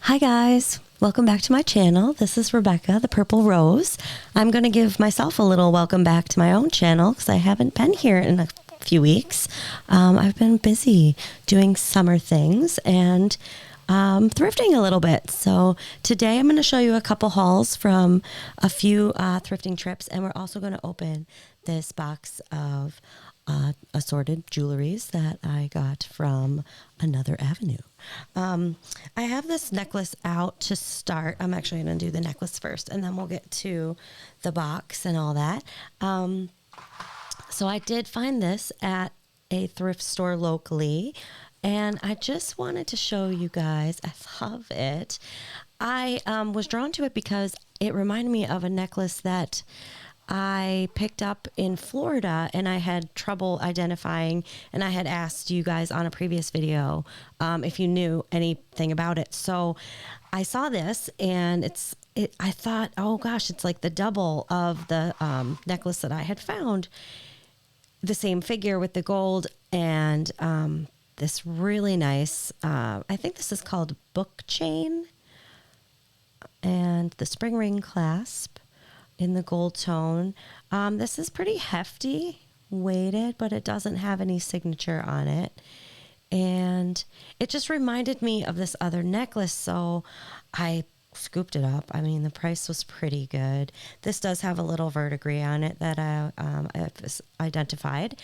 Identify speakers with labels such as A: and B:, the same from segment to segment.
A: Hi guys, welcome back to my channel. This is Rebecca, the Purple Rose. I'm going to give myself a little welcome back to my own channel because I haven't been here in a few weeks. I've been busy doing summer things and thrifting a little bit. So today I'm going to show you a couple hauls from a few thrifting trips, and we're also going to open this box of assorted jewelries that I got from another avenue. I have this necklace out to start. I'm actually going to do the necklace first, and then we'll get to the box and all that. So I did find this at a thrift store locally, and I just wanted to show you guys. I love it. I was drawn to it because it reminded me of a necklace that I picked up in Florida, and I had trouble identifying, and I had asked you guys on a previous video if you knew anything about it. So I saw this, and I thought, oh gosh, it's like the double of the necklace that I had found. The same figure with the gold and this really nice, I think this is called book chain, and the spring ring clasp in the gold tone. This is pretty hefty, weighted, but it doesn't have any signature on it. And it just reminded me of this other necklace, so I scooped it up. I mean, the price was pretty good. This does have a little verdigris on it that I've identified.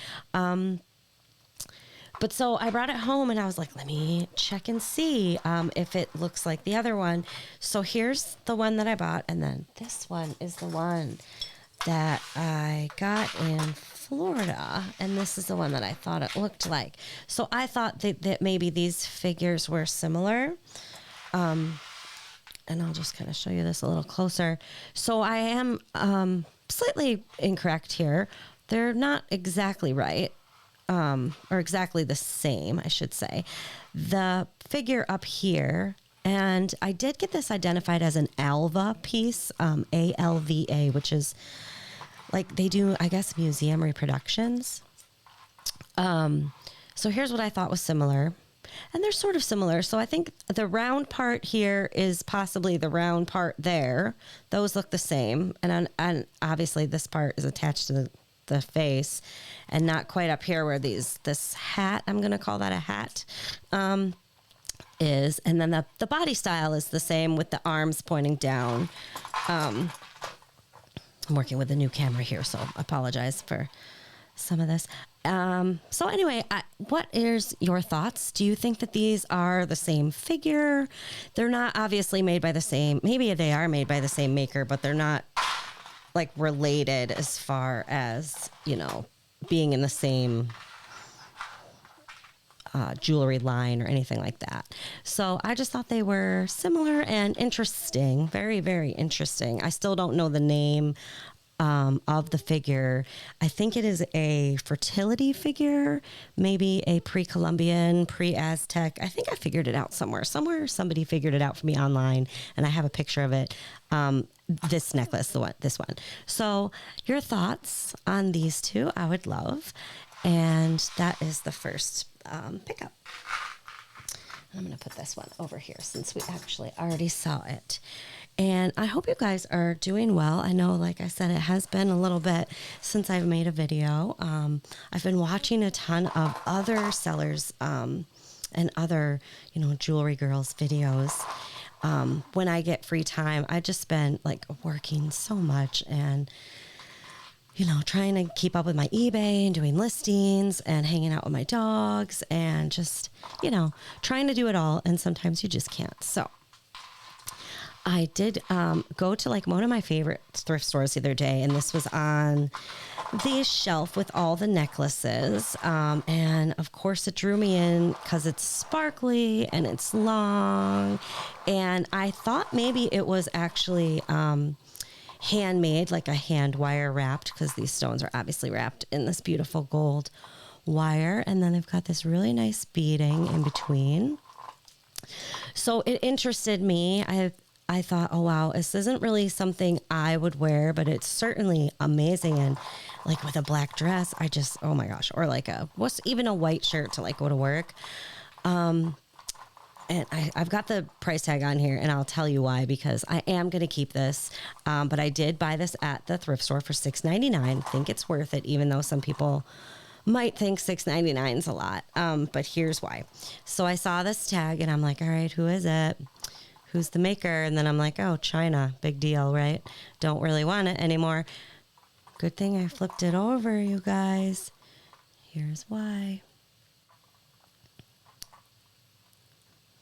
A: But so I brought it home, and I was like, let me check and see if it looks like the other one. So here's the one that I bought, and then this one is the one that I got in Florida, and this is the one that I thought it looked like. So I thought that maybe these figures were similar. And I'll just kind of show you this a little closer. So I am slightly incorrect here. They're not exactly right. Or exactly the same, I should say. The figure up here, and I did get this identified as an Alva piece, ALVA, which is like they do, I guess, museum reproductions. So here's what I thought was similar. And they're sort of similar. So I think the round part here is possibly the round part there. Those look the same. And obviously this part is attached to the face, and not quite up here where this hat, I'm going to call that a hat, is. And then the body style is the same with the arms pointing down. I'm working with a new camera here, so I apologize for some of this. So anyway, what is your thoughts? Do you think that these are the same figure? They're not obviously made by the same, maybe they are made by the same maker, but they're not like related as far as, you know, being in the same jewelry line or anything like that. So I just thought they were similar and interesting. Very, very interesting. I still don't know the name of the figure. I think it is a fertility figure, maybe a pre-Columbian, pre-Aztec. I think I figured it out somewhere. Somebody figured it out for me online, and I have a picture of it. This necklace, this one. So your thoughts on these two, I would love. And that is the first pickup. I'm going to put this one over here since we actually already saw it. And I hope you guys are doing well. I know, like I said, it has been a little bit since I've made a video. I've been watching a ton of other sellers and other, you know, jewelry girls videos. When I get free time, I just been like working so much and, you know, trying to keep up with my eBay and doing listings and hanging out with my dogs and just, you know, trying to do it all. And sometimes you just can't. So I did go to like one of my favorite thrift stores the other day, and this was on the shelf with all the necklaces. And of course it drew me in because it's sparkly and it's long. And I thought maybe it was actually handmade, like a hand wire wrapped, because these stones are obviously wrapped in this beautiful gold wire. And then they've got this really nice beading in between. So it interested me. I thought, oh, wow, this isn't really something I would wear, but it's certainly amazing. And like with a black dress, oh my gosh, or like what's even a white shirt to like go to work. and I've got the price tag on here, and I'll tell you why, because I am going to keep this. But I did buy this at the thrift store for $6.99. Think it's worth it, even though some people might think $6.99 is a lot. But here's why. So I saw this tag, and I'm like, all right, who is it? Who's the maker? And then I'm like, oh, China, big deal, right? Don't really want it anymore. Good thing I flipped it over, you guys. Here's why.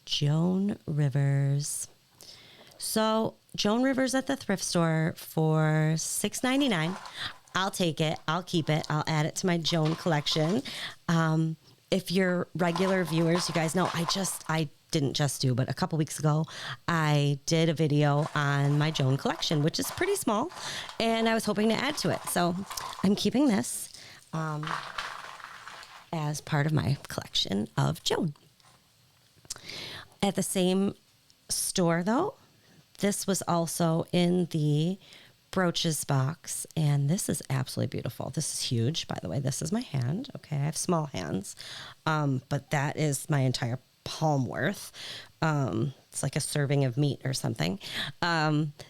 A: Joan Rivers. So Joan Rivers at the thrift store for $6.99. I'll take it. I'll keep it. I'll add it to my Joan collection. If you're regular viewers, you guys know I didn't just do, but a couple weeks ago, I did a video on my Joan collection, which is pretty small, and I was hoping to add to it. So I'm keeping this as part of my collection of Joan. At the same store, though, this was also in the brooches box, and this is absolutely beautiful. This is huge, by the way. This is my hand. Okay, I have small hands, but that is my entire palm worth. It's like a serving of meat or something.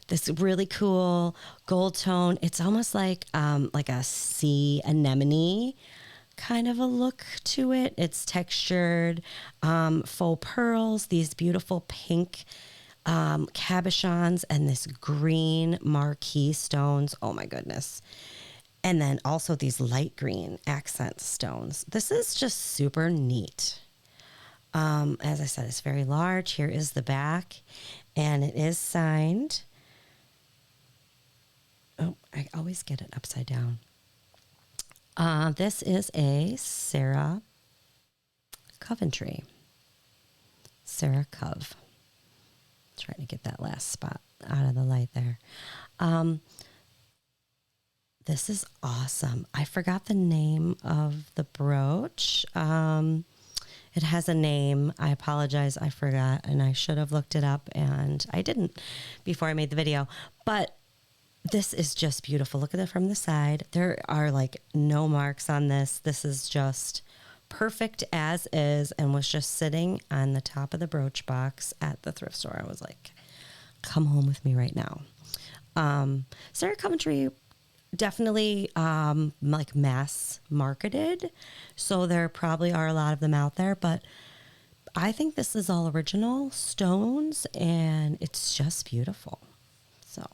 A: This really cool gold tone. It's almost like a sea anemone kind of a look to it. It's textured, faux pearls, these beautiful pink cabochons, and this green marquise stones. Oh my goodness. And then also these light green accent stones. This is just super neat. As I said, it's very large. Here is the back, and it is signed. Oh, I always get it upside down. This is a Sarah Coventry. Sarah Cove. Trying to get that last spot out of the light there. This is awesome. I forgot the name of the brooch. It has a name. I apologize. I forgot, and I should have looked it up, and I didn't before I made the video. But this is just beautiful. Look at it from the side. There are like no marks on this. This is just perfect as is, and was just sitting on the top of the brooch box at the thrift store. I was like, come home with me right now. Sarah Coventry, definitely like mass marketed, so there probably are a lot of them out there, but I think this is all original stones, and it's just beautiful. So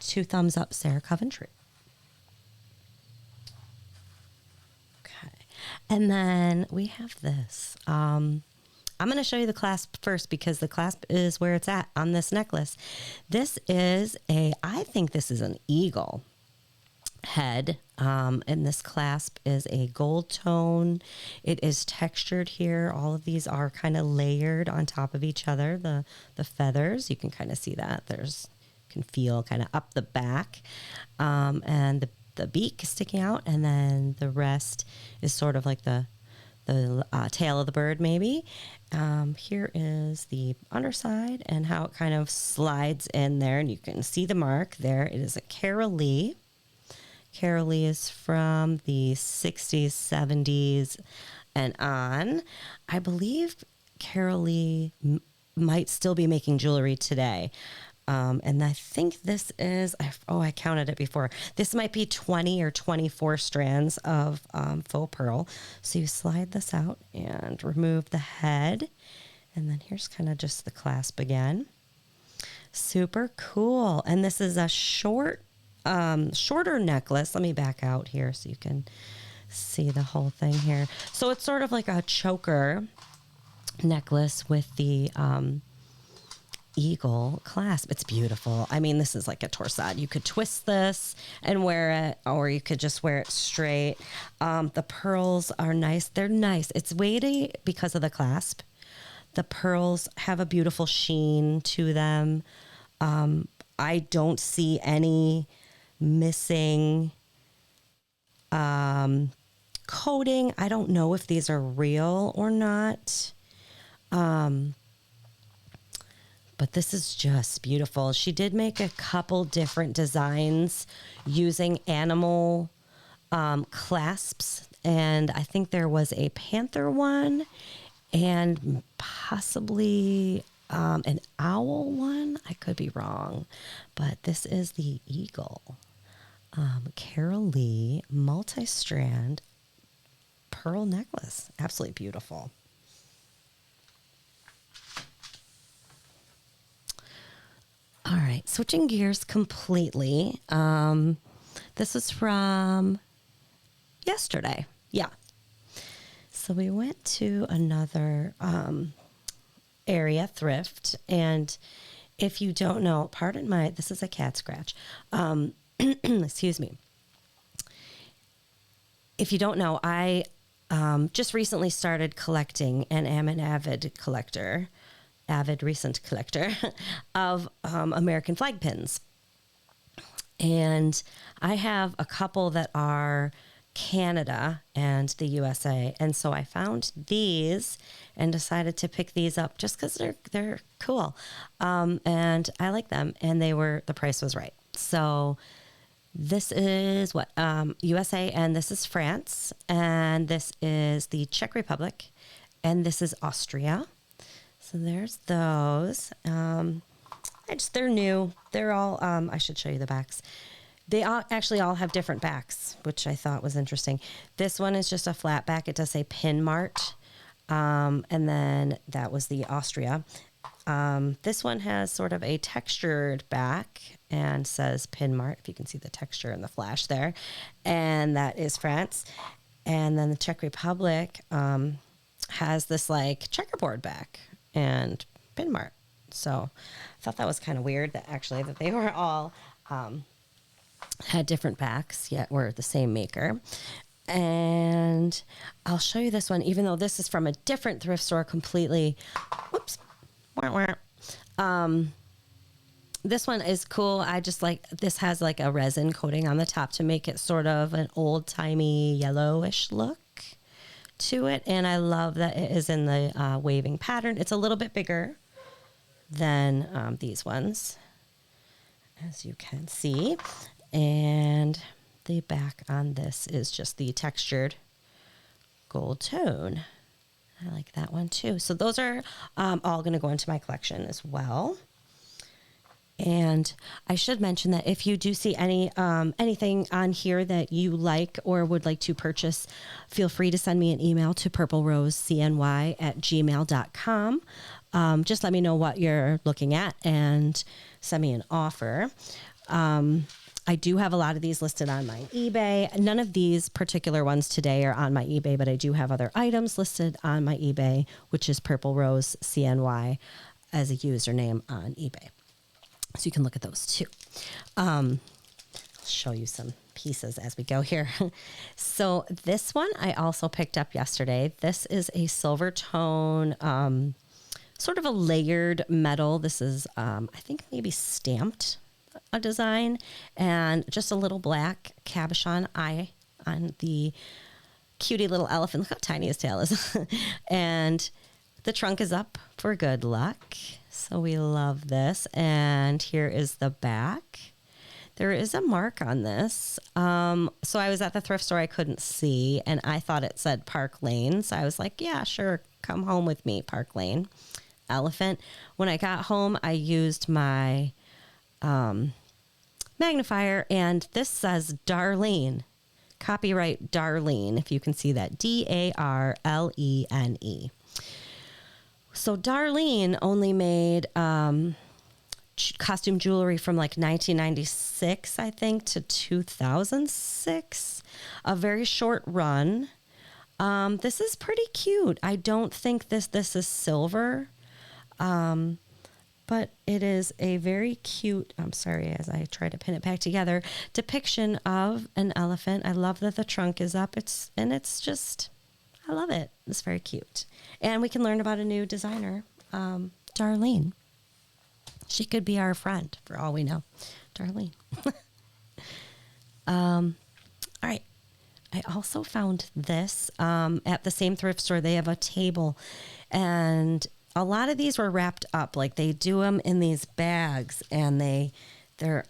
A: 2 thumbs up, Sarah Coventry. Okay, and then we have this. I'm going to show you the clasp first, because the clasp is where it's at on this necklace. This is I think this is an eagle head, and this clasp is a gold tone. It is textured here. All of these are kind of layered on top of each other. The feathers, you can kind of see that. Can feel kind of up the back, and the beak is sticking out, and then the rest is sort of like the tail of the bird, maybe. Here is the underside and how it kind of slides in there, and you can see the mark there. It is a Carol Lee. Carol Lee is from the 60s, 70s, and on. I believe Carol Lee might still be making jewelry today. And I think this is, I counted it before. This might be 20 or 24 strands of faux pearl. So you slide this out and remove the head. And then here's kind of just the clasp again. Super cool. And this is a shorter necklace. Let me back out here so you can see the whole thing here. So it's sort of like a choker necklace with the eagle clasp. It's beautiful. I mean, this is like a torsade. You could twist this and wear it, or you could just wear it straight. The pearls are nice. They're nice. It's weighty because of the clasp. The pearls have a beautiful sheen to them. I don't see any missing coating. I don't know if these are real or not. But this is just beautiful. She did make a couple different designs using animal clasps. And I think there was a panther one and possibly an owl one. I could be wrong, but this is the eagle. Carol Lee multi-strand pearl necklace. Absolutely beautiful. All right, switching gears completely. This is from yesterday. Yeah. So we went to another area, Thrift, and if you don't know, this is a cat scratch. Excuse me. If you don't know, I just recently started collecting and am an avid recent collector of American flag pins. And I have a couple that are Canada and the USA. And so I found these and decided to pick these up just because they're cool. And I like them. And the price was right. So this is USA, and this is France, and this is the Czech Republic, and this is Austria. So there's those. They're new. They're all, I should show you the backs. They actually all have different backs, which I thought was interesting. This one is just a flat back. It does say Pin Mart. And then that was the Austria. This one has sort of a textured back and says Pin Mart, if you can see the texture in the flash there. And that is France. And then the Czech Republic has this like checkerboard back and Pin Mart. So I thought that was kind of weird that they were all had different backs, yet were the same maker. And I'll show you this one, even though this is from a different thrift store completely. Whoops. This one is cool. I just like, this has like a resin coating on the top to make it sort of an old-timey yellowish look to it. And I love that it is in the waving pattern. It's a little bit bigger than these ones, as you can see. And the back on this is just the textured gold tone. I like that one too. So those are all going to go into my collection as well. And I should mention that if you do see anything on here that you like or would like to purchase, feel free to send me an email to purplerosecny@gmail.com. Just let me know what you're looking at and send me an offer. I do have a lot of these listed on my eBay. None of these particular ones today are on my eBay, but I do have other items listed on my eBay, which is Purple Rose CNY as a username on eBay. So you can look at those too. I'll show you some pieces as we go here. So this one I also picked up yesterday. This is a silver tone, sort of a layered metal. This is, I think maybe stamped a design, and just a little black cabochon eye on the cutie little elephant. Look how tiny his tail is. And the trunk is up for good luck. So we love this. And here is the back. There is a mark on this. So I was at the thrift store. I couldn't see, and I thought it said Park Lane. So I was like, yeah, sure. Come home with me, Park Lane. Elephant. When I got home, I used my magnifier, and this says Darlene, copyright Darlene, if you can see that, Darlene. So Darlene only made costume jewelry from like 1996, I think, to 2006, a very short run. This is pretty cute. I don't think this is silver. But it is a very cute, I'm sorry, as I try to pin it back together, depiction of an elephant. I love that the trunk is up. It's just, I love it. It's very cute. And we can learn about a new designer, Darlene. She could be our friend for all we know. Darlene. All right. I also found this at the same thrift store. They have a table, and a lot of these were wrapped up. Like, they do them in these bags, and they're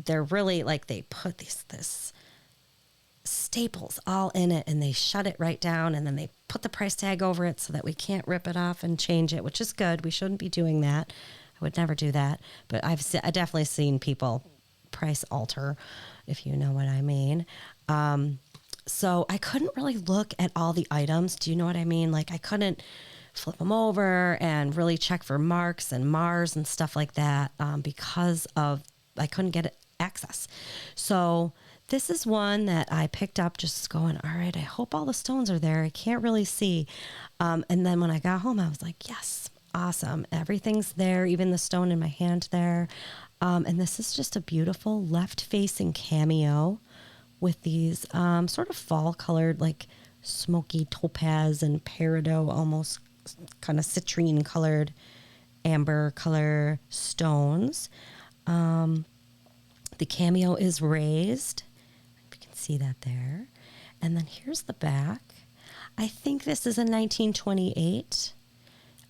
A: really like, they put this staples all in it, and they shut it right down, and then they put the price tag over it so that we can't rip it off and change it, which is good. We shouldn't be doing that. I would never do that, but I definitely seen people price alter, if you know what I mean. So I couldn't really look at all the items. Do you know what I mean? Like, I couldn't flip them over and really check for marks and Mars and stuff like that, because I couldn't get access. So this is one that I picked up just going, all right, I hope all the stones are there. I can't really see. And then when I got home, I was like, yes, awesome. Everything's there, even the stone in my hand there. And this is just a beautiful left-facing cameo with these sort of fall-colored, like smoky topaz and peridot, almost kind of citrine-colored, amber color stones. The cameo is raised. You can see that there. And then here's the back. I think this is a 1928.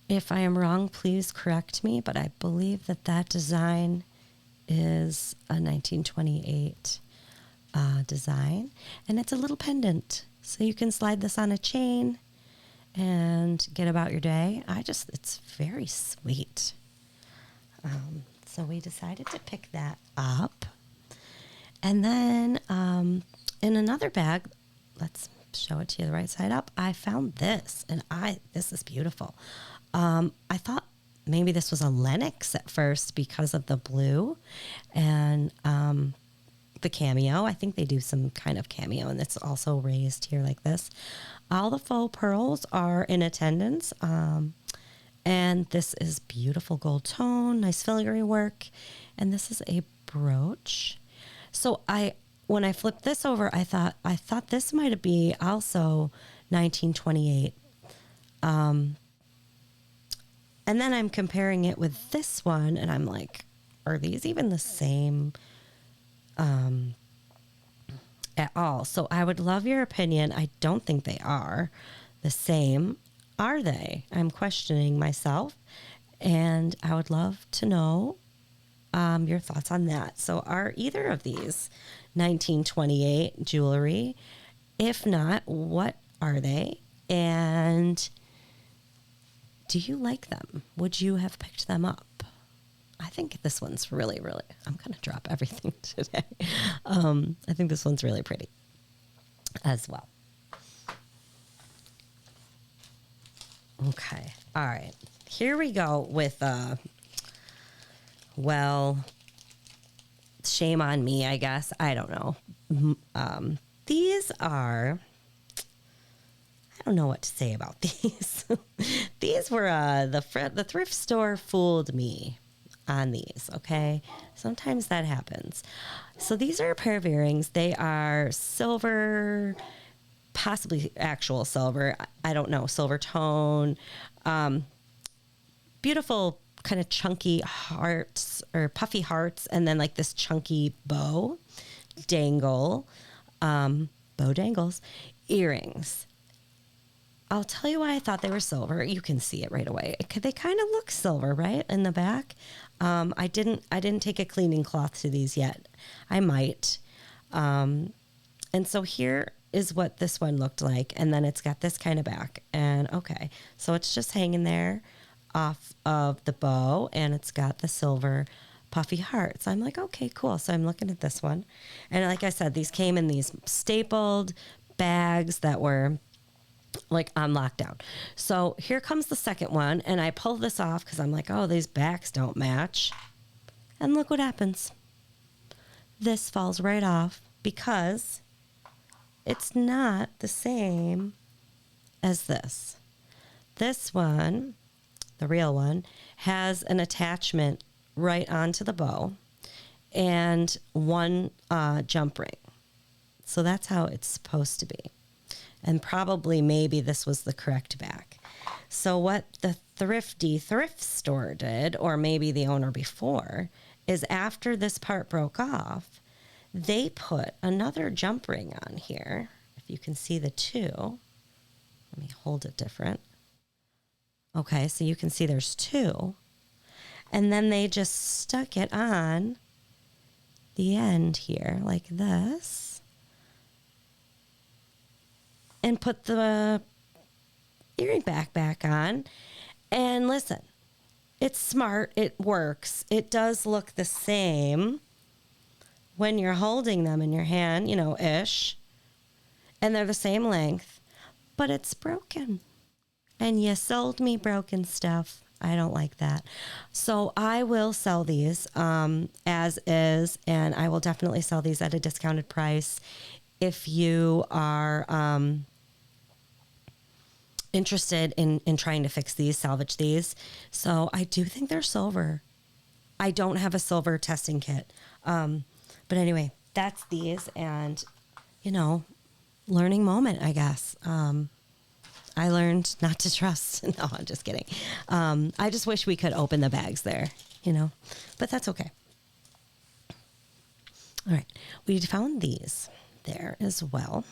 A: If I am wrong, please correct me, but I believe that design is a 1928 design. And it's a little pendant. So you can slide this on a chain and get about your day. It's very sweet. So we decided to pick that up. And then in another bag, let's show it to you the right side up, I found this, and this is beautiful. I thought maybe this was a Lenox at first because of the blue and the cameo. I think they do some kind of cameo, and it's also raised here like this. All the faux pearls are in attendance, and this is beautiful gold tone, nice filigree work, and this is a brooch. So when I flipped this over, I thought this might be also 1928. And then I'm comparing it with this one, and I'm like, are these even the same at all? So I would love your opinion. I don't think they are the same. Are they? I'm questioning myself, and I would love to know your thoughts on that. So are either of these 1928 jewelry? If not, what are they? And do you like them? Would you have picked them up? I think this one's really, really, I'm going to drop everything today. I think this one's really pretty as well. Okay. All right. Here we go with, shame on me, I guess. I don't know. These are, I don't know what to say about these. These were, the thrift store fooled me on these, okay? Sometimes that happens. So these are a pair of earrings. They are silver, possibly actual silver. I don't know, silver tone. Beautiful kind of chunky hearts or puffy hearts, and then like this chunky bow dangle, bow dangles, earrings. I'll tell you why I thought they were silver. You can see it right away. They kind of look silver, right, in the back. I didn't take a cleaning cloth to these yet. I might. And so here is what this one looked like, and then it's got this kind of back. And okay, so it's just hanging there off of the bow, and it's got the silver puffy hearts. I'm like, okay, cool. So I'm looking at this one, and like I said, these came in these stapled bags that were like on lockdown. So here comes the second one, and I pull this off because I'm like, oh, these backs don't match. And look what happens. This falls right off because it's not the same as this. This one, the real one, has an attachment right onto the bow and one jump ring. So that's how it's supposed to be. And probably maybe this was the correct back. So what the thrift store did, or maybe the owner before, is after this part broke off, they put another jump ring on here. If you can see the two. Let me hold it different. Okay, so you can see there's two. And then they just stuck it on the end here like this. and put the earring back on. And listen, it's smart. It works. It does look the same when you're holding them in your hand, ish. And they're the same length, but it's broken. And you sold me broken stuff. I don't like that. So I will sell these as is, and I will definitely sell these at a discounted price if you are interested in trying to fix these, salvage these. So I do think they're silver. I don't have a silver testing kit. But anyway, that's these, and, learning moment, I guess. I learned not to trust. No, I'm just kidding. I just wish we could open the bags there, but that's okay. All right. We found these there as well.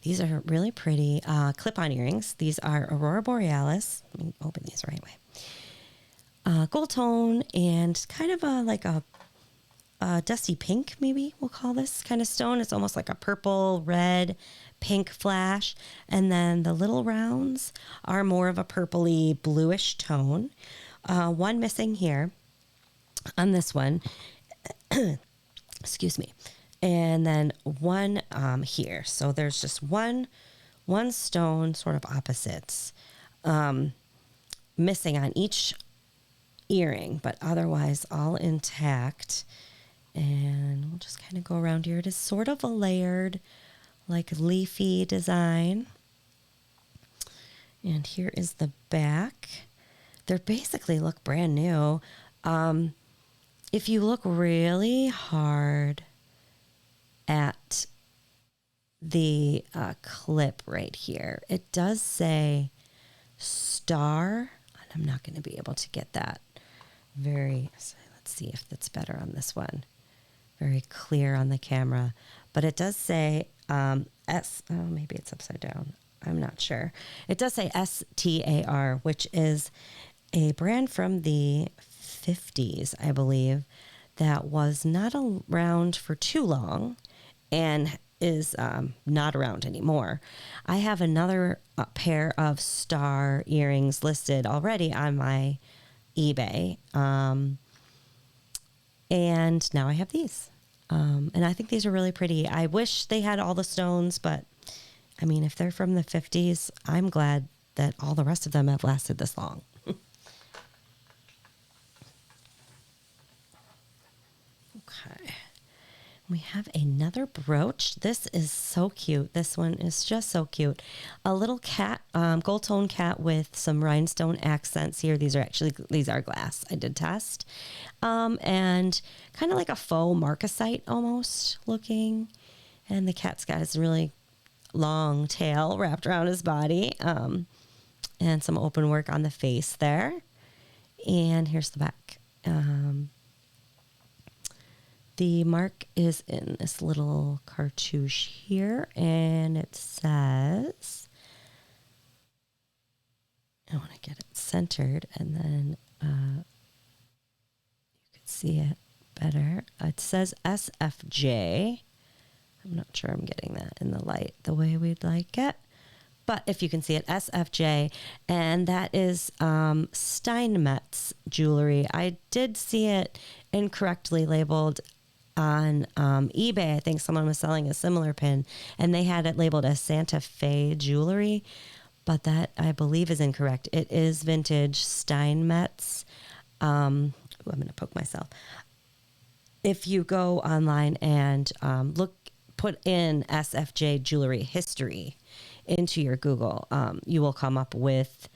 A: These are really pretty clip-on earrings. These are Aurora Borealis. Let me open these the right way. Gold tone and kind of like a dusty pink, maybe we'll call this kind of stone. It's almost like a purple, red, pink flash. And then the little rounds are more of a purpley, bluish tone. One missing here on this one. Excuse me. And then one here. So there's just one stone, sort of opposites, missing on each earring, but otherwise all intact. And we'll just kind of go around here. It is sort of a layered, like leafy design. And here is the back. They basically look brand new. If you look really hard at the clip right here, it does say star. And I'm not going to be able to get that let's see if that's better on this one. Very clear on the camera, but it does say maybe it's upside down. I'm not sure. It does say STAR, which is a brand from the 50s, I believe, that was not around for too long and is not around anymore. I have another pair of star earrings listed already on my eBay. And now I have these. And I think these are really pretty. I wish they had all the stones, but I mean, if they're from the 50s, I'm glad that all the rest of them have lasted this long. Okay. We have another brooch. This is so cute. This one is just so cute. A little cat, gold tone cat with some rhinestone accents here. These are glass. I did test. And kind of like a faux marcasite almost looking. And the cat's got his really long tail wrapped around his body. And some open work on the face there. And here's the back. The mark is in this little cartouche here, and it says, I want to get it centered, and then you can see it better. It says SFJ. I'm not sure I'm getting that in the light the way we'd like it. But if you can see it, SFJ, and that is Steinmetz jewelry. I did see it incorrectly labeled on eBay. I think someone was selling a similar pin, and they had it labeled as Santa Fe jewelry, but that I believe is incorrect. It is vintage Steinmetz. I'm going to poke myself. If you go online and put in SFJ jewelry history into your Google, you will come up with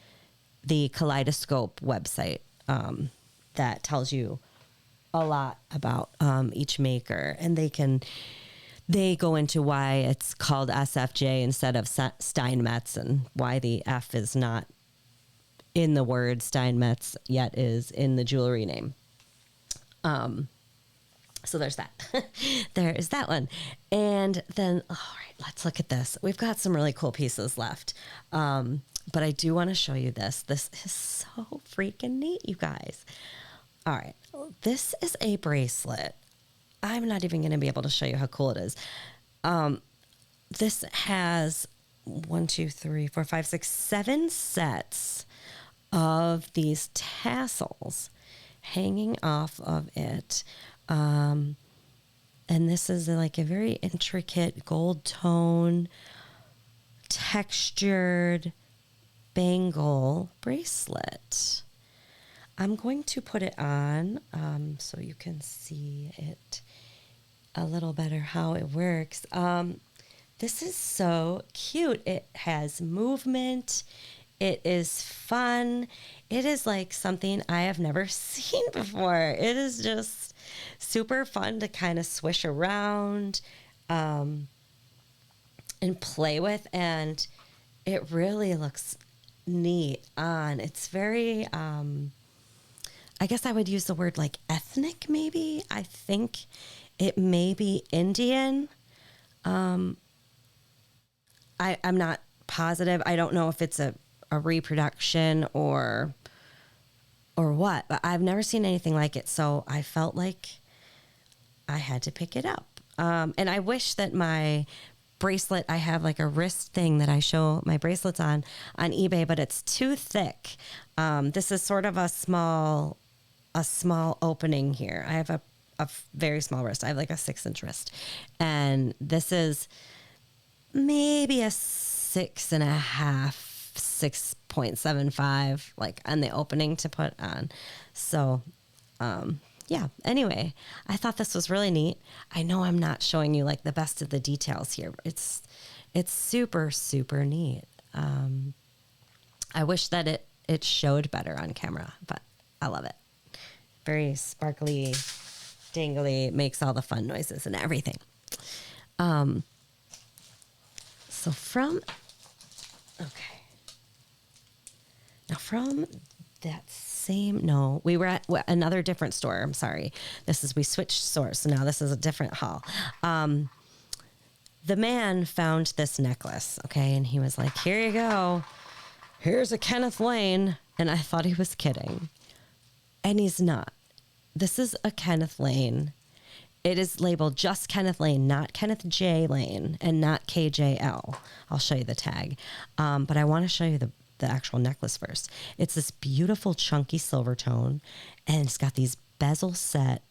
A: the Kaleidoscope website that tells you a lot about each maker, and they go into why it's called SFJ instead of Steinmetz, and why the F is not in the word Steinmetz yet is in the jewelry name. So there's that. There is that one. And then, all right, let's look at this. We've got some really cool pieces left. But I do want to show you this. This is so freaking neat, you guys. All right. This is a bracelet. I'm not even going to be able to show you how cool it is. This has one, two, three, four, five, six, 7 sets of these tassels hanging off of it. And this is like a very intricate gold tone, textured bangle bracelet. I'm going to put it on so you can see it a little better how it works. This is so cute. It has movement. It is fun. It is like something I have never seen before. It is just super fun to kind of swish around and play with. And it really looks neat on. It's very, I guess I would use the word like ethnic maybe. I think it may be Indian. I'm not positive. I don't know if it's a reproduction or what, but I've never seen anything like it. So I felt like I had to pick it up. And I wish that my bracelet, I have like a wrist thing that I show my bracelets on eBay, but it's too thick. This is sort of a small opening here. I have a very small wrist. I have like a 6-inch wrist, and this is maybe a 6.5, 6.75, like on the opening to put on. So, yeah, anyway, I thought this was really neat. I know I'm not showing you like the best of the details here, but it's super, super neat. I wish that it showed better on camera, but I love it. Very sparkly, dangly, makes all the fun noises and everything. So from that same, no, we were at another different store. I'm sorry. We switched stores. So now this is a different haul. The man found this necklace. Okay. And he was like, here you go. Here's a Kenneth Lane. And I thought he was kidding. And he's not. This is a Kenneth Lane. It is labeled just Kenneth Lane, not Kenneth J. Lane, and not KJL. I'll show you the tag. But I want to show you the actual necklace first. It's this beautiful chunky silver tone, and it's got these bezel set,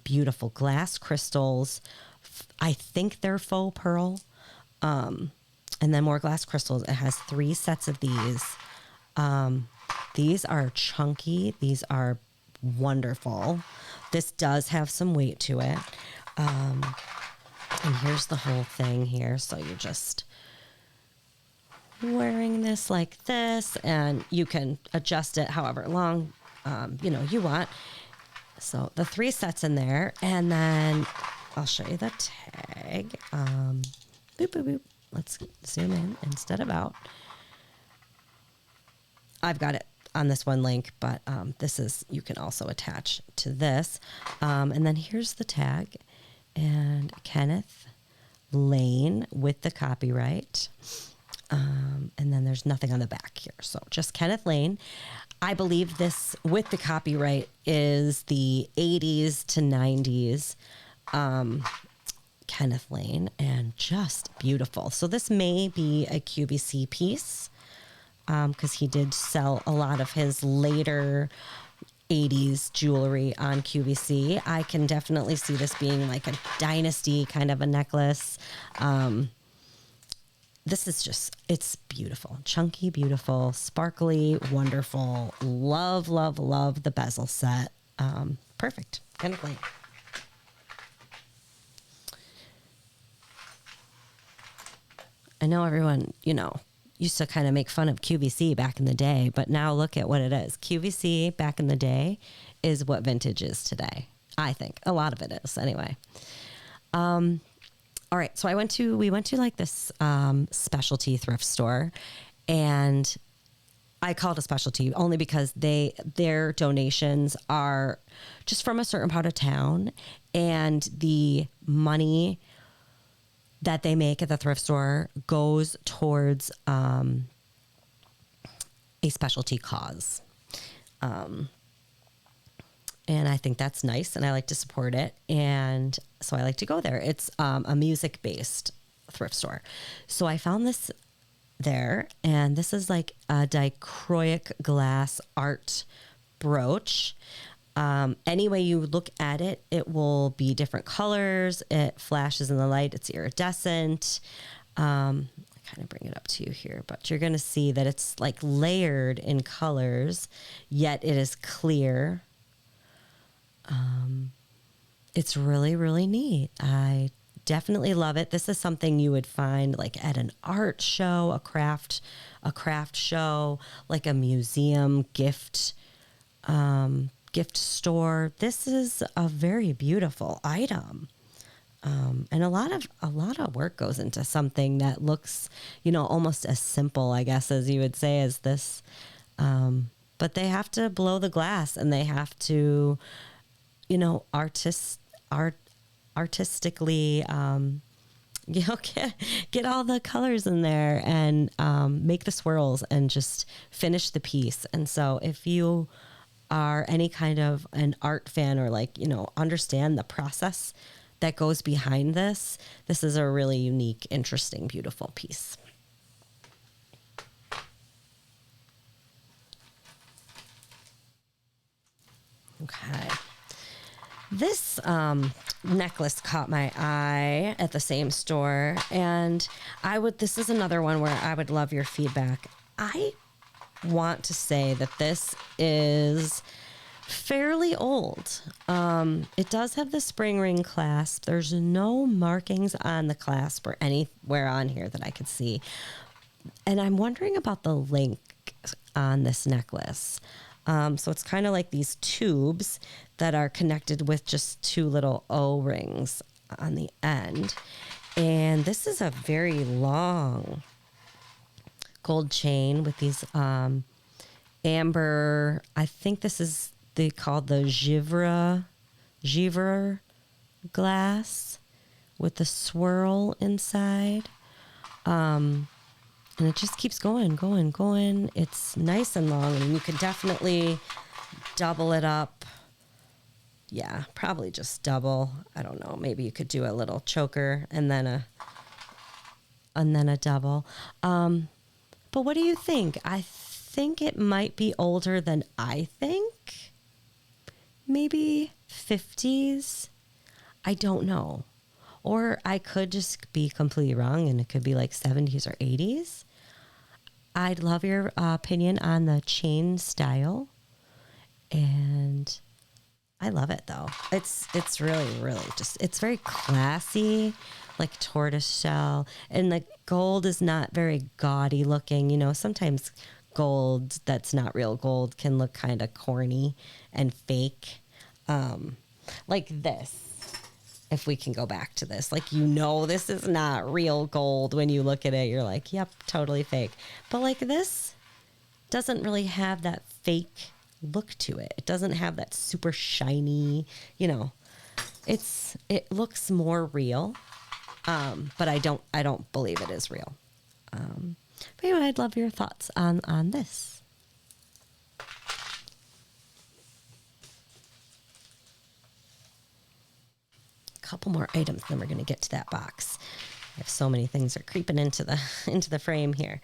A: beautiful glass crystals. I think they're faux pearl. And then more glass crystals. It has 3 sets of these. These are chunky. These are wonderful. This does have some weight to it. And here's the whole thing here. So you're just wearing this like this, and you can adjust it however long, you want. So the 3 sets in there, and then I'll show you the tag. Boop, boop, boop. Let's zoom in instead of out. I've got it on this one link, but you can also attach to this. And then here's the tag, and Kenneth Lane with the copyright. And then there's nothing on the back here. So just Kenneth Lane. I believe this with the copyright is the 80s to 90s Kenneth Lane, and just beautiful. So this may be a QVC piece, because he did sell a lot of his later 80s jewelry on QVC. I can definitely see this being like a dynasty kind of a necklace. This is just, it's beautiful. Chunky, beautiful, sparkly, wonderful. Love, love, love the bezel set. Perfect. Kind of like. I know everyone, used to kind of make fun of QVC back in the day, but now look at what it is. QVC back in the day is what vintage is today. I think a lot of it is anyway. All right. So we went to like this specialty thrift store, and I call it a specialty only because their donations are just from a certain part of town, and the money that they make at the thrift store goes towards a specialty cause. And I think that's nice, and I like to support it. And so I like to go there. It's a music-based thrift store. So I found this there. And this is like a dichroic glass art brooch. Any way you look at it, it will be different colors. It flashes in the light. It's iridescent. I kind of bring it up to you here, but you're going to see that it's like layered in colors, yet it is clear. It's really, really neat. I definitely love it. This is something you would find like at an art show, a craft show, like a museum gift store. This is a very beautiful item. And a lot of work goes into something that looks, almost as simple, I guess, as you would say, as this. But they have to blow the glass, and they have to, artistically, get all the colors in there and make the swirls and just finish the piece. And so if you are any kind of an art fan, or understand the process that goes behind this, this is a really unique, interesting, beautiful piece. Okay. This necklace caught my eye at the same store, and this is another one where I would love your feedback. I want to say that this is fairly old. It does have the spring ring clasp. There's no markings on the clasp or anywhere on here that I could see. And I'm wondering about the link on this necklace. So it's kind of like these tubes that are connected with just two little O-rings on the end. And this is a very long gold chain with these amber, I think this is called the givre glass with the swirl inside. And it just keeps going. It's nice and long, and you can definitely double it up. Yeah, probably just double. I don't know. Maybe you could do a little choker and then a double. But what do you think? I think it might be older than I think. Maybe 50s. I don't know. Or I could just be completely wrong, and it could be like 70s or 80s. I'd love your opinion on the chain style. And I love it, though. It's really, really it's very classy, like tortoise shell. And the gold is not very gaudy looking. Sometimes gold that's not real gold can look kind of corny and fake. Like this. If we can go back to this, this is not real gold. When you look at it, you're like, yep, totally fake. But this doesn't really have that fake look to it. It doesn't have that super shiny, it looks more real. But I don't believe it is real. But anyway, I'd love your thoughts on this. Couple more items, then we're going to get to that box. I have so many things are creeping into the frame here.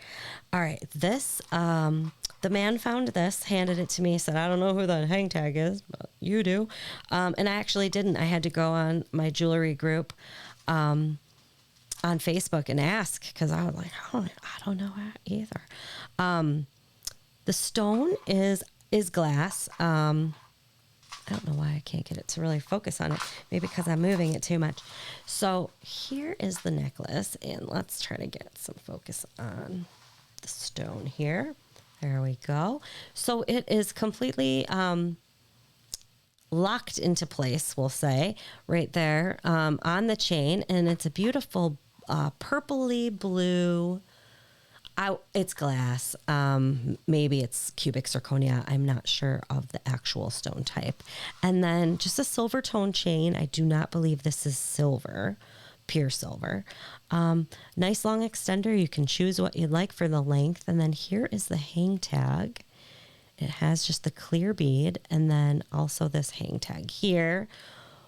A: All right, this the man found this, handed it to me, said, I don't know who the hang tag is, but you do. And I actually didn't. I had to go on my jewelry group on Facebook and ask, because I was like, I don't know either. The stone is glass. I don't know why I can't get it to really focus on it. Maybe because I'm moving it too much. So here is the necklace, and let's try to get some focus on the stone here. There we go. So it is completely locked into place, we'll say, right there on the chain, and it's a beautiful purpley blue. It's glass. Maybe it's cubic zirconia. I'm not sure of the actual stone type. And then just a silver tone chain. I do not believe this is silver, pure silver. Nice long extender. You can choose what you'd like for the length. And then here is the hang tag. It has just the clear bead, and then also this hang tag here,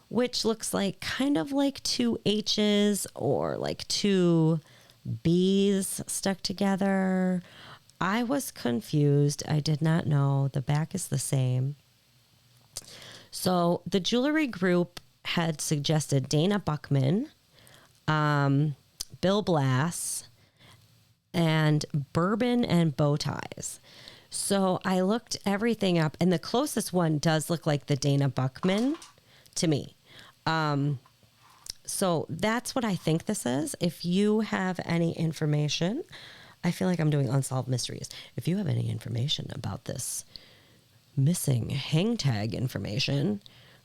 A: which looks like kind of like two H's or like two bees stuck together. I was confused. I did not know. The back is the same. So the jewelry group had suggested Dana Buckman, Bill Blass, and bourbon and bow ties. So I looked everything up, and the closest one does look like the Dana Buckman to me. So that's what I think this is. If you have any information, I feel like I'm doing unsolved mysteries. If you have any information about this missing hang tag information,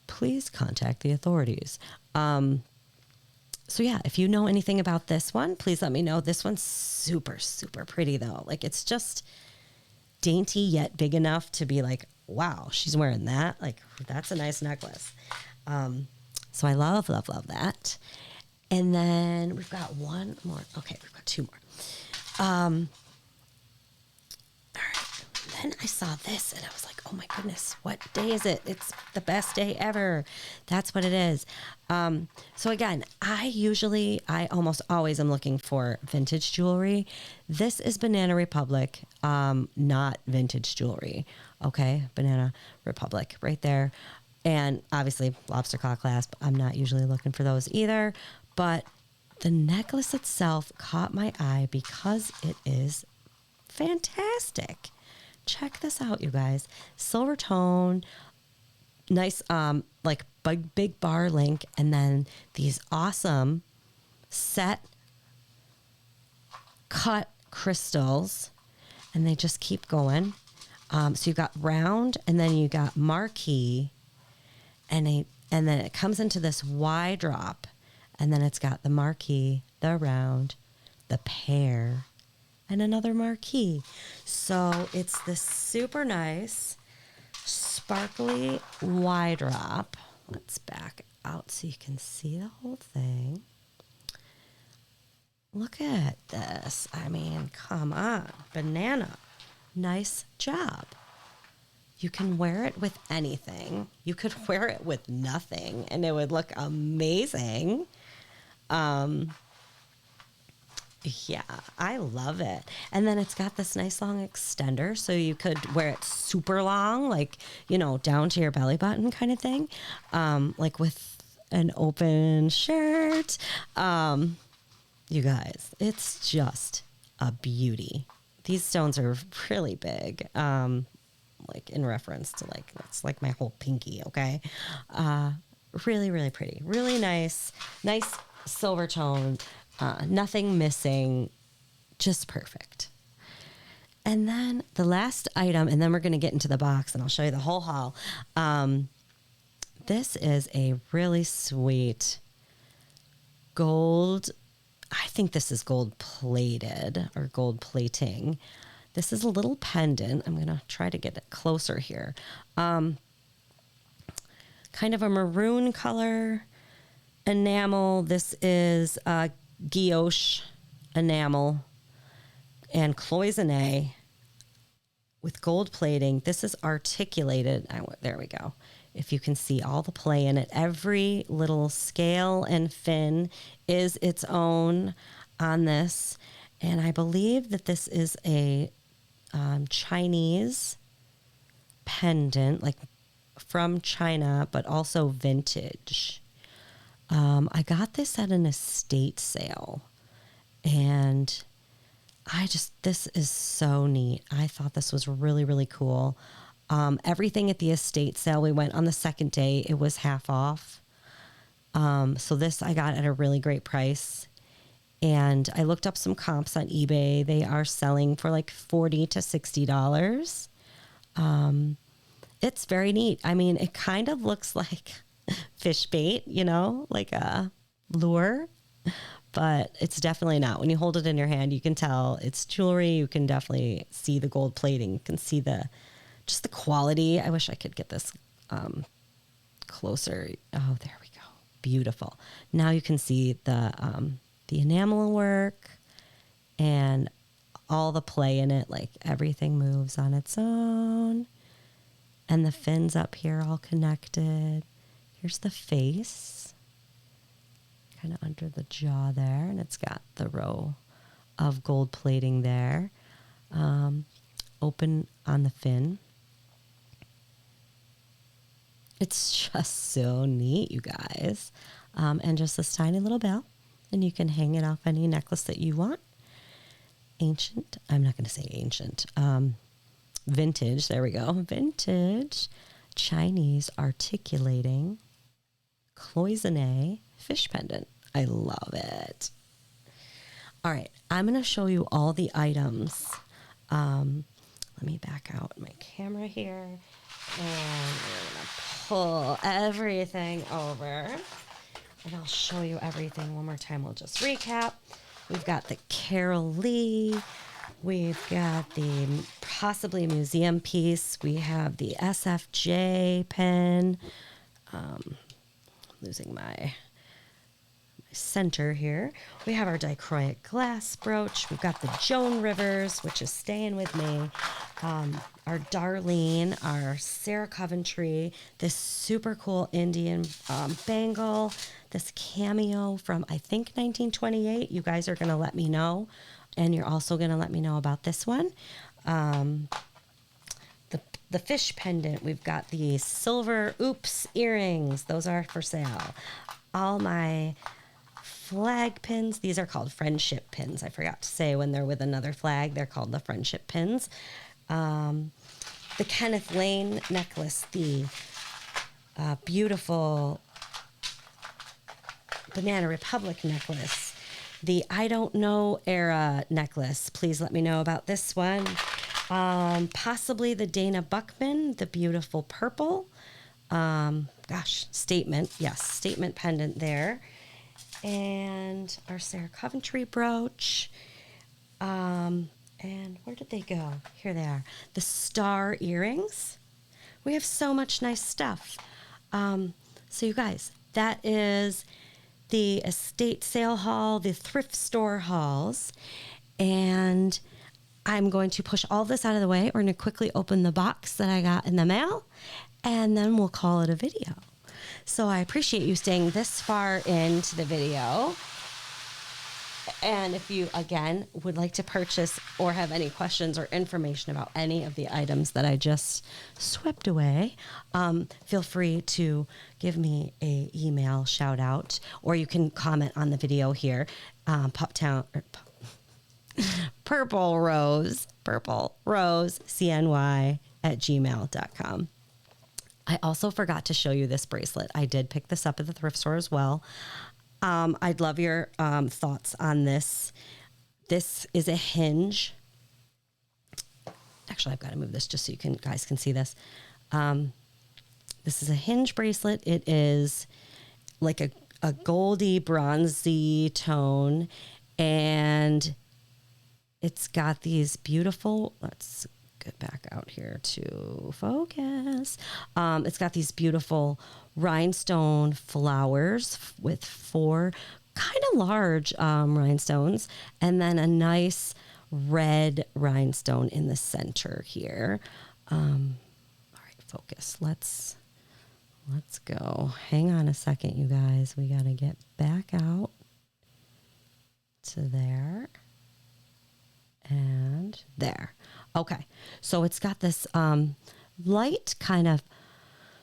A: please contact the authorities. So yeah, if you know anything about this one, please let me know. This one's super, super pretty though. Like, it's just dainty yet big enough to be like, wow, she's wearing that. Like, that's a nice necklace. So I love, love, love that. And then we've got one more. Okay, we've got two more. All right. Then I saw this and I was like, oh my goodness, what day is it? It's the best day ever. That's what it is. So again, I almost always am looking for vintage jewelry. This is Banana Republic, not vintage jewelry. Okay. Banana Republic right there. And obviously lobster claw clasp. I'm not usually looking for those either, but the necklace itself caught my eye because it is fantastic. Check this out, you guys. Silver tone, nice, like big bar link, and then these awesome set cut crystals, and they just keep going. So you got round, and then you got marquee, and then it comes into this Y drop, and then it's got the marquee, the round, the pear, and another marquee. So it's this super nice, sparkly Y drop. Let's back out so you can see the whole thing. Look at this. I mean, come on. Banana. Nice job. You can wear it with anything. You could wear it with nothing, and it would look amazing. Yeah, I love it. And then it's got this nice long extender, so you could wear it super long, like, down to your belly button kind of thing, like with an open shirt. You guys, it's just a beauty. These stones are really big, like in reference to it's like my whole pinky, okay? Really, really pretty. Really nice silver tone. Nothing missing, just perfect. And then the last item, and then we're going to get into the box and I'll show you the whole haul. This is a really sweet gold. I think this is gold plated or gold plating. This is a little pendant. I'm going to try to get it closer here. Kind of a maroon color enamel. This is guilloche enamel and cloisonne with gold plating. This is articulated. There we go. If you can see all the play in it, every little scale and fin is its own on this. And I believe that this is a Chinese pendant, like from China, but also vintage. I got this at an estate sale, and this is so neat. I thought this was really, really cool. Everything at the estate sale, we went on the second day, it was half off. So this I got at a really great price. And I looked up some comps on eBay. They are selling for like $40 to $60. It's very neat. I mean, it kind of looks like fish bait, like a lure, but it's definitely not. When you hold it in your hand, you can tell it's jewelry. You can definitely see the gold plating. You can see just the quality. I wish I could get this closer. Oh, there we go. Beautiful. Now you can see the enamel work and all the play in it. Like, everything moves on its own. And the fins up here all connected. Here's the face, kind of under the jaw there, and it's got the row of gold plating there. Open on the fin. It's just so neat, you guys. And just this tiny little bell. And you can hang it off any necklace that you want. Ancient. I'm not going to say ancient. Vintage. There we go. Vintage. Chinese articulating cloisonne fish pendant. I love it. All right. I'm going to show you all the items. Let me back out my camera here. And we're going to pull everything over. And I'll show you everything one more time. We'll just recap. We've got the Carol Lee. We've got the possibly museum piece. We have the SFJ pen. Losing my center here. We have our dichroic glass brooch. We've got the Joan Rivers, which is staying with me. Our Darlene, our Sarah Coventry, this super cool Indian bangle, this cameo from, I think, 1928. You guys are going to let me know. And you're also going to let me know about this one. The fish pendant, we've got the silver oops earrings. Those are for sale. All my flag pins, these are called friendship pins. I forgot to say when they're with another flag, they're called the friendship pins. The Kenneth Lane necklace, the beautiful Banana Republic necklace, the I Don't Know era necklace. Please let me know about this one. Possibly the Dana Buckman, the beautiful purple. Statement. Yes, statement pendant there. And our Sarah Coventry brooch. And where did they go? Here they are. The star earrings. We have so much nice stuff. So you guys, that is the estate sale haul, the thrift store hauls. And I'm going to push all this out of the way. We're going to quickly open the box that I got in the mail, and then we'll call it a video. So I appreciate you staying this far into the video. And if you, again, would like to purchase or have any questions or information about any of the items that I just swept away, feel free to give me an email shout out, or you can comment on the video here. Purple Rose, CNY@gmail.com. I also forgot to show you this bracelet. I did pick this up at the thrift store as well. I'd love your thoughts on this. This is a hinge. Actually, I've got to move this just so you guys can see this. This is a hinge bracelet. It is like a goldy, bronzy tone, and it's got these beautiful, let's get back out here to focus. It's got these beautiful rhinestone flowers with 4 kind of large rhinestones, and then a nice red rhinestone in the center here. All right, focus. Let's go. Hang on a second, you guys. We got to get back out to there. And there. Okay. So it's got this light kind of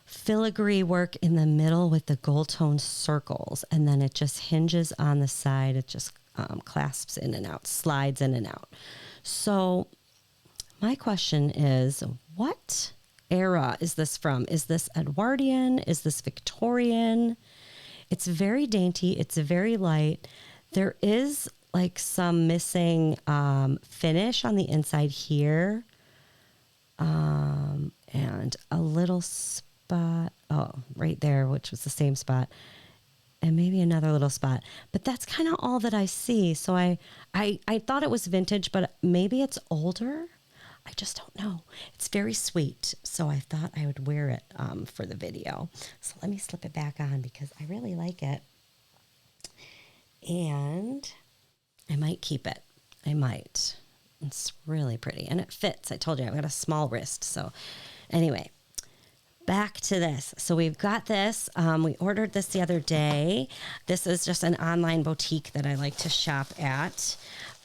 A: filigree work in the middle with the gold tone circles. And then it just hinges on the side. It just clasps in and out, slides in and out. So my question is, what era is this from? Is this Edwardian? Is this Victorian? It's very dainty. It's very light. There is like some missing finish on the inside here. And a little spot, right there, which was the same spot. And maybe another little spot. But that's kind of all that I see. So I thought it was vintage, but maybe it's older. I just don't know. It's very sweet. So I thought I would wear it for the video. So let me slip it back on because I really like it. And I might keep it. I might. It's really pretty. And it fits. I told you I've got a small wrist. So anyway, back to this. So we've got this. We ordered this the other day. This is just an online boutique that I like to shop at.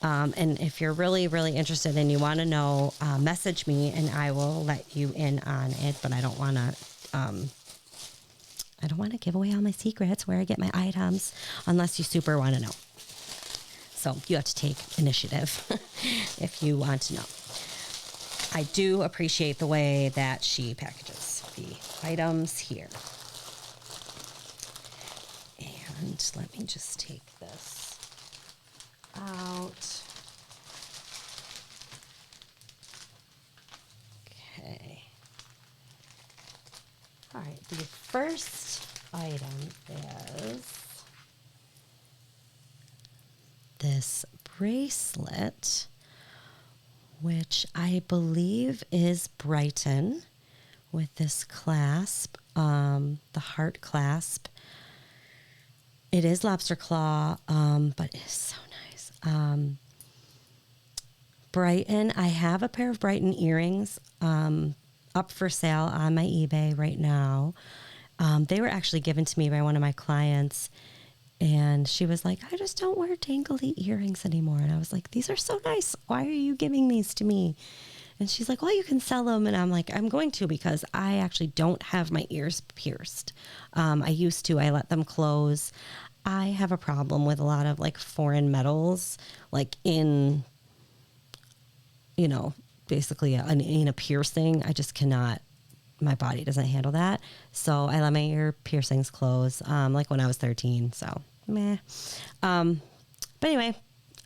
A: And if you're really, really interested and you want to know, message me and I will let you in on it. But I don't want to give away all my secrets where I get my items unless you super want to know. So you have to take initiative if you want to know. I do appreciate the way that she packages the items here. And let me just take this out. Okay. All right, the first item is this bracelet, which I believe is Brighton, with this clasp, the heart clasp. It is lobster claw, but it's so nice. Brighton, I have a pair of Brighton earrings up for sale on my eBay right now. They were actually given to me by one of my clients. And she was like, I just don't wear dangly earrings anymore. And I was like, these are so nice. Why are you giving these to me? And she's like, well, you can sell them. And I'm like, I'm going to, because I actually don't have my ears pierced. I used to. I let them close. I have a problem with a lot of like foreign metals, like in, basically in a piercing. I just cannot. My body doesn't handle that. So I let my ear piercings close, like when I was 13. So, meh. But anyway,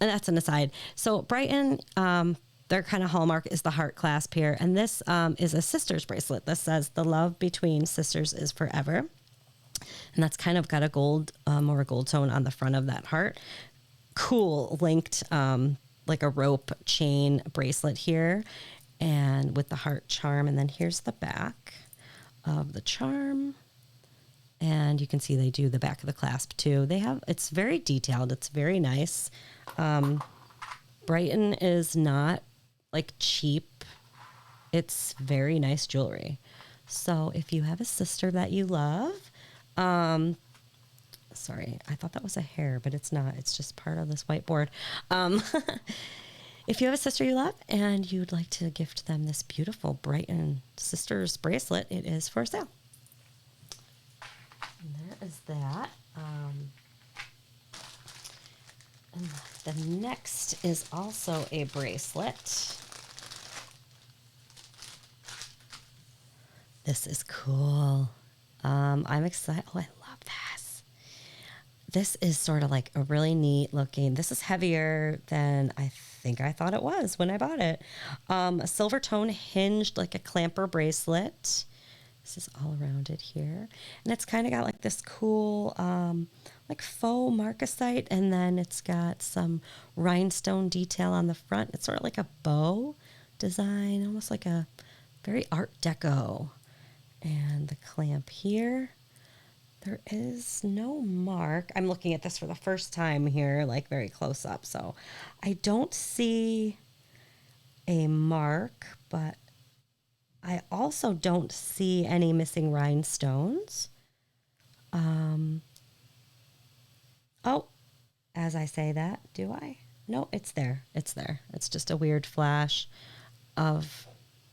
A: and that's an aside. So Brighton, their kind of hallmark is the heart clasp here. And this is a sister's bracelet. This says the love between sisters is forever. And that's kind of got a gold, or a gold tone on the front of that heart. Cool linked, like a rope chain bracelet here. And with the heart charm. And then here's the back of the charm. And you can see they do the back of the clasp too. It's very detailed. It's very nice. Brighton is not like cheap. It's very nice jewelry. So if you have a sister that you love, sorry, I thought that was a hair, but it's not. It's just part of this whiteboard. If you have a sister you love and you'd like to gift them this beautiful Brighton Sisters bracelet, it is for sale. And there is that. And the next is also a bracelet. This is cool. I'm excited. Oh, I love this. This is sort of like a really neat looking. This is heavier than I think I thought it was when I bought it. A silver tone hinged like a clamper bracelet. This is all around it here. And it's kind of got like this cool, like faux marcasite. And then it's got some rhinestone detail on the front. It's sort of like a bow design, almost like a very Art Deco. And the clamp here. There is no mark. I'm looking at this for the first time here, like very close up. So I don't see a mark, but I also don't see any missing rhinestones. Oh, as I say that, do I? No, it's there. It's there. It's just a weird flash of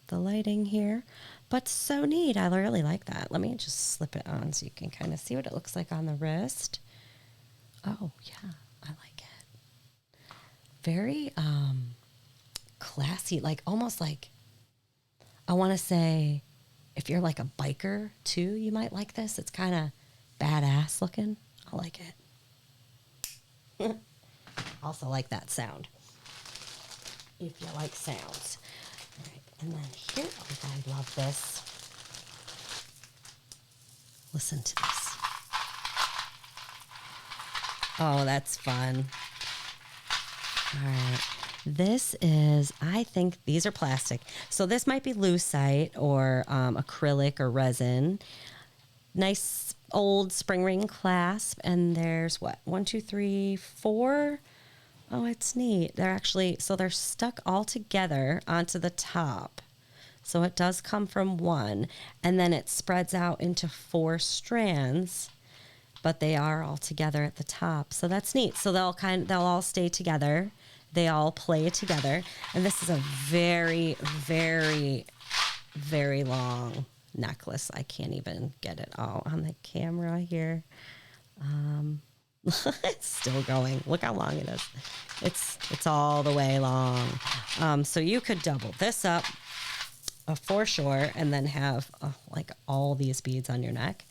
A: the lighting here. But so neat. I really like that. Let me just slip it on so you can kind of see what it looks like on the wrist. Oh, yeah. I like it. Very classy. Like almost like, I want to say, if you're like a biker too, you might like this. It's kind of badass looking. I like it. Also like that sound. If you like sounds. All right. And then here, oh, I love this. Listen to this. Oh, that's fun. All right. This is, I think these are plastic. So this might be lucite or acrylic or resin. Nice old spring ring clasp. And there's what? 1, 2, 3, 4. Oh, it's neat. They're actually, so they're stuck all together onto the top. So it does come from one, and then it spreads out into 4 strands, but they are all together at the top. So that's neat. So they'll all stay together. they all play together. And this is a very, very, very long necklace. I can't even get it all on the camera here. It's still going. Look how long it is. It's all the way long. So you could double this up for sure, and then have like all these beads on your neck,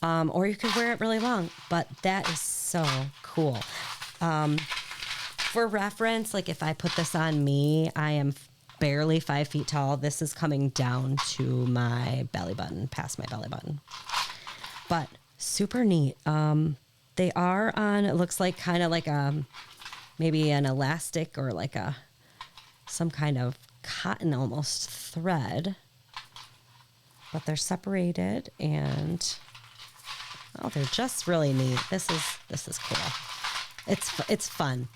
A: or you could wear it really long. But that is so cool. For reference, like if I put this on me, I am barely 5 feet tall. This is coming down to my belly button, past my belly button. But super neat. They are on, it looks like kind of like maybe an elastic or like some kind of cotton almost thread. But they're separated, and they're just really neat. This is cool. It's fun.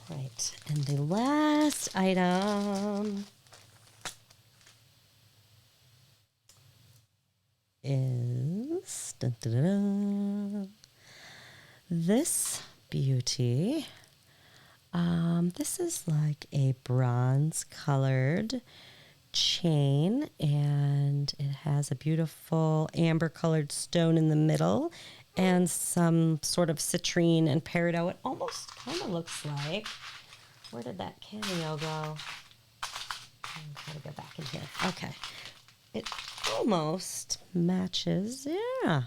A: Right, and the last item is this beauty. This is like a bronze colored chain, and it has a beautiful amber colored stone in the middle and some sort of citrine and peridot. It almost kind of looks like, where did that cameo go? I'm trying to go back in here. Okay. It almost matches, yeah,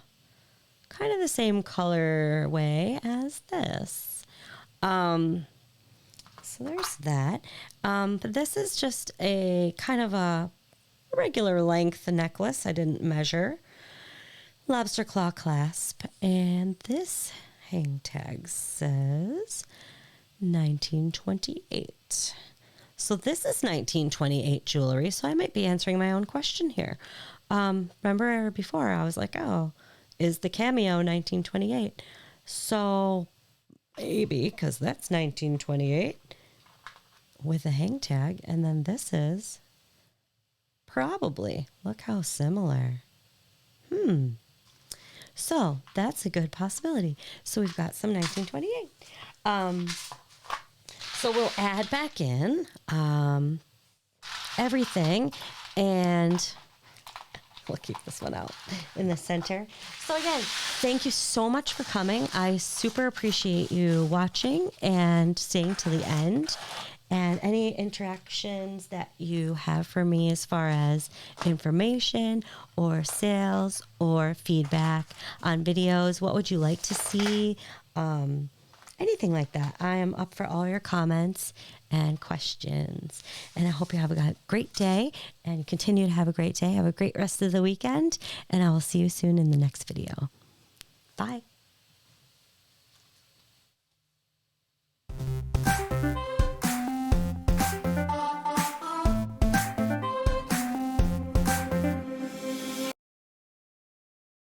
A: kind of the same colorway as this. So there's that. But this is just a kind of a regular length necklace. I didn't measure. Lobster claw clasp. And this hang tag says 1928. So this is 1928 jewelry. So I might be answering my own question here. Remember before I was like, oh, is the cameo 1928? So maybe, because that's 1928 with a hang tag. And then this is probably, look how similar. So that's a good possibility. So we've got some 1928. So we'll add back in everything, and we'll keep this one out in the center. So again, thank you so much for coming. I super appreciate you watching and staying till the end. And any interactions that you have for me as far as information or sales or feedback on videos, what would you like to see? Anything like that. I am up for all your comments and questions. And I hope you have a great day and continue to have a great day. Have a great rest of the weekend. And I will see you soon in the next video. Bye.